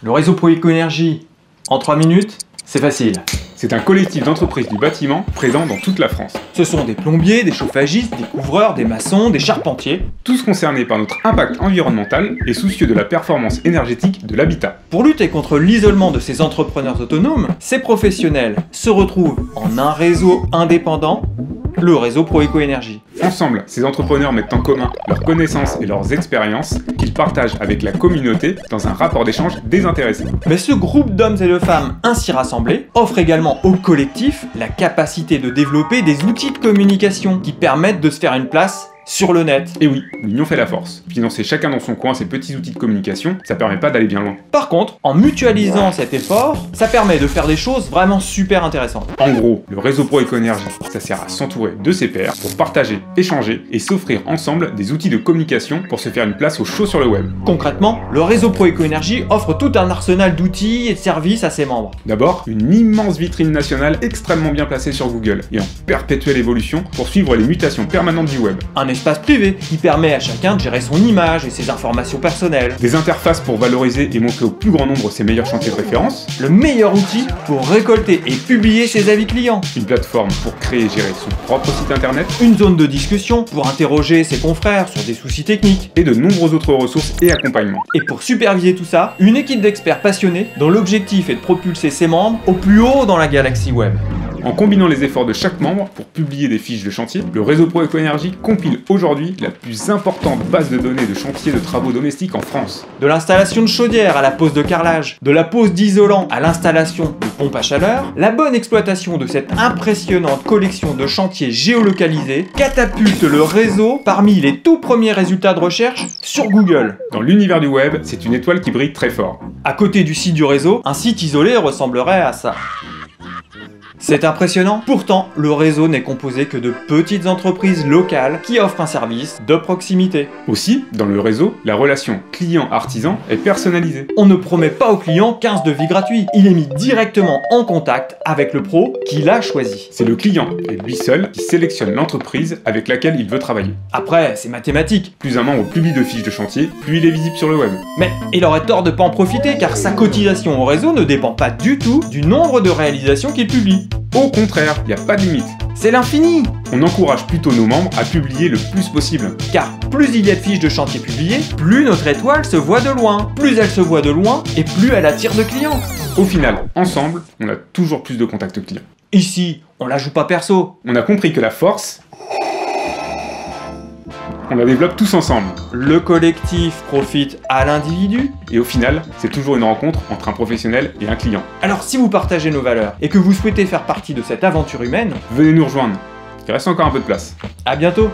Le réseau Proéco-Énergie, en 3 minutes, c'est facile. C'est un collectif d'entreprises du bâtiment présent dans toute la France. Ce sont des plombiers, des chauffagistes, des couvreurs, des maçons, des charpentiers. Tous concernés par notre impact environnemental et soucieux de la performance énergétique de l'habitat. Pour lutter contre l'isolement de ces entrepreneurs autonomes, ces professionnels se retrouvent en un réseau indépendant, le réseau Proéco-Énergie. Ensemble, ces entrepreneurs mettent en commun leurs connaissances et leurs expériences qu'ils partagent avec la communauté dans un rapport d'échange désintéressé. Mais ce groupe d'hommes et de femmes ainsi rassemblés offre également au collectif la capacité de développer des outils de communication qui permettent de se faire une place sur le net. Et oui, l'union fait la force. Financer chacun dans son coin ces petits outils de communication, ça permet pas d'aller bien loin. Par contre, en mutualisant cet effort, ça permet de faire des choses vraiment super intéressantes. En gros, le réseau Proéco-Énergie, ça sert à s'entourer de ses pairs pour partager, échanger et s'offrir ensemble des outils de communication pour se faire une place au chaud sur le web. Concrètement, le réseau Proéco-Énergie offre tout un arsenal d'outils et de services à ses membres. D'abord, une immense vitrine nationale extrêmement bien placée sur Google et en perpétuelle évolution pour suivre les mutations permanentes du web. Un espace privé qui permet à chacun de gérer son image et ses informations personnelles. Des interfaces pour valoriser et montrer au plus grand nombre ses meilleurs chantiers de référence. Le meilleur outil pour récolter et publier ses avis clients. Une plateforme pour créer et gérer son propre site internet. Une zone de discussion pour interroger ses confrères sur des soucis techniques. Et de nombreuses autres ressources et accompagnements. Et pour superviser tout ça, une équipe d'experts passionnés dont l'objectif est de propulser ses membres au plus haut dans la galaxie web. En combinant les efforts de chaque membre pour publier des fiches de chantier, le réseau Proéco-Énergie compile aujourd'hui la plus importante base de données de chantiers de travaux domestiques en France. De l'installation de chaudière à la pose de carrelage, de la pose d'isolant à l'installation de pompes à chaleur, la bonne exploitation de cette impressionnante collection de chantiers géolocalisés catapulte le réseau parmi les tout premiers résultats de recherche sur Google. Dans l'univers du web, c'est une étoile qui brille très fort. À côté du site du réseau, un site isolé ressemblerait à ça. C'est impressionnant. Pourtant, le réseau n'est composé que de petites entreprises locales qui offrent un service de proximité. Aussi, dans le réseau, la relation client-artisan est personnalisée. On ne promet pas au client 15 devis gratuits. Il est mis directement en contact avec le pro qu'il a choisi. C'est le client, et lui seul, qui sélectionne l'entreprise avec laquelle il veut travailler. Après, c'est mathématique. Plus un membre publie de fiches de chantier, plus il est visible sur le web. Mais il aurait tort de pas en profiter car sa cotisation au réseau ne dépend pas du tout du nombre de réalisations qu'il publie. Au contraire, il n'y a pas de limite. C'est l'infini! On encourage plutôt nos membres à publier le plus possible. Car plus il y a de fiches de chantier publiées, plus notre étoile se voit de loin. Plus elle se voit de loin, et plus elle attire de clients. Au final, ensemble, on a toujours plus de contacts clients. Ici, on la joue pas perso. On a compris que la force, on la développe tous ensemble. Le collectif profite à l'individu. Et au final, c'est toujours une rencontre entre un professionnel et un client. Alors si vous partagez nos valeurs et que vous souhaitez faire partie de cette aventure humaine, Venez nous rejoindre. Il reste encore un peu de place. à bientôt!